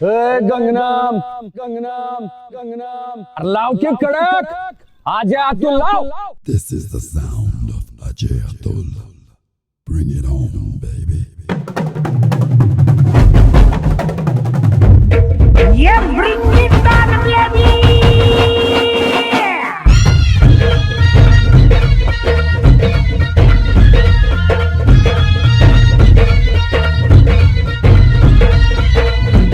गंगनाम गंगनाम गंगनाम लाव के कडक आज अतुल लाव. This is the sound of Ajay Atul. Bring it on, baby. Yeah, bring it on, baby.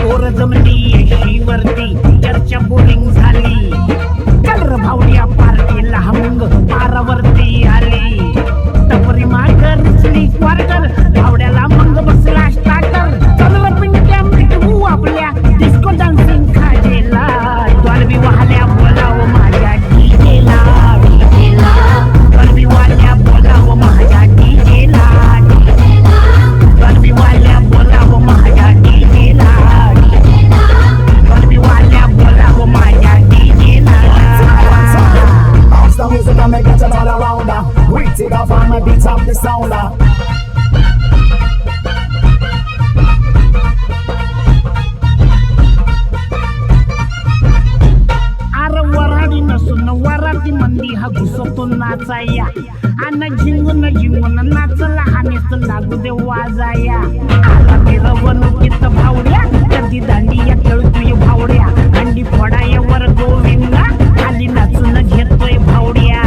पोर जमली येशीवरती चर्चा बोरिंग झाली. कलर भावड्या पार्टीला हमंग पारावरती आली. टपरी मार्कर रिचली क्वार्टर भावड्याला मंग बसला स्टार्टर. चलर पिंट्या मिटवू आपल्या डिस्को डान्सिंग खाजेला. द्वारबी वाहल्या बोलाव माझ्या डीजेला. द्वारबी वाहल्या बोलाव माझ्या डीजेला. द्वारबी वाहल्या बोलाव माझ्या डीजेला. द्वारबी वाहल्या बोलाव माझ्या डीजेला. The music and make it all around her. We take off on my beats of the sound. अरे वराडी नसून वराती मंदी हा घुसतो नाचाया. आणि झिंगून झिंगून नाचला हानीच लागू दे वाजाया. आला मिरवणुकीत भावड्या कधी दांडिया खेळतोय भावड्या. अंडी फोडाया वर गोविंदा खाली नाचून घेतोय भावड्या.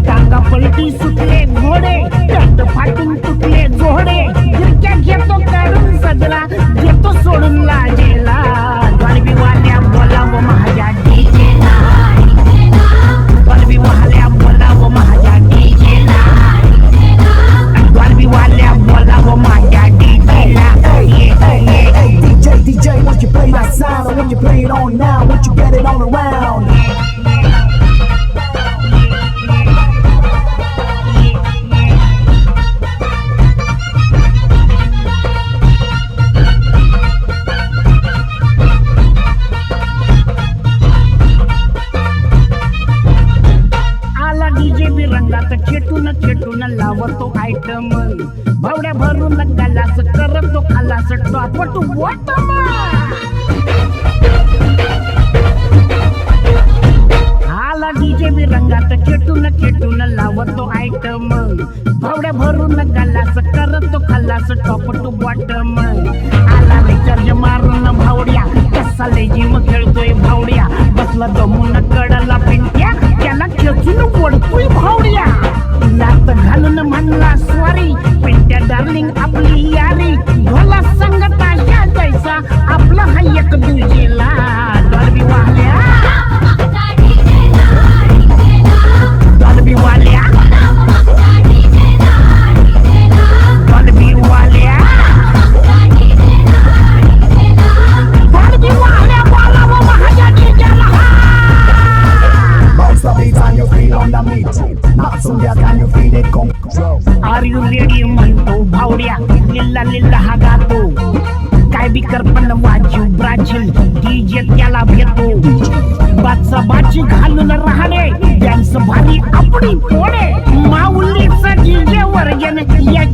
टांगा पलटी सुटले घोडे दंड फाटून तुटले जोडे. गिरक्या घेतो काढून सजला घेतो सोडून लाजेला. द्वारबी वाल्या बोलाव माझ्या डीजेला. द्वारबी वाल्या बोलाव माझ्या डीजेला. द्वारबी वाल्या बोलाव माझ्या डीजेला. DJ, won't you play that sound? Or won't you play it on now? Won't you get it on around? आला डीजे बी रंगात खेटून खेटून लावतो आयटम. भावड्या भरून गलास करतो खालास टॉपटू बॉटम. आला डीजे बी रंगात खेटून खेटून लावतो आयटम. भावड्या भरून गलास करतो खालास टॉपटू बॉटम. आला रिचार्ज मारून भावड्या कसा लेजिम खेळतोय भावड्या. बसला दमून कडला पिंट्या त्याला खेचून पडतोय भावड्या. लात घालून म्हणला स्वारी पिंट्या डार्लिंग आपली यारी. ढोला संगत अशा जैसा आपला हा एक दुजेला. द्वारबी वाल्या द्वारबी वाल्या द्वारबी वाल्या द्वारबी वाल्या बोलाव माझ्या डीजेला. Bounce the beat and you feel on the meat. Not some girl, can you feel it come? Are you ready म्हणतो भावड्या. लिल्ला लिल्ला हा गातो. काय बी करपण वाजू ब्राझील डीजे त्याला भेटो. बाचा बाची घालून राहणे डान्स भारी आपली पोडे. माऊलीचा डीजे वर्जन या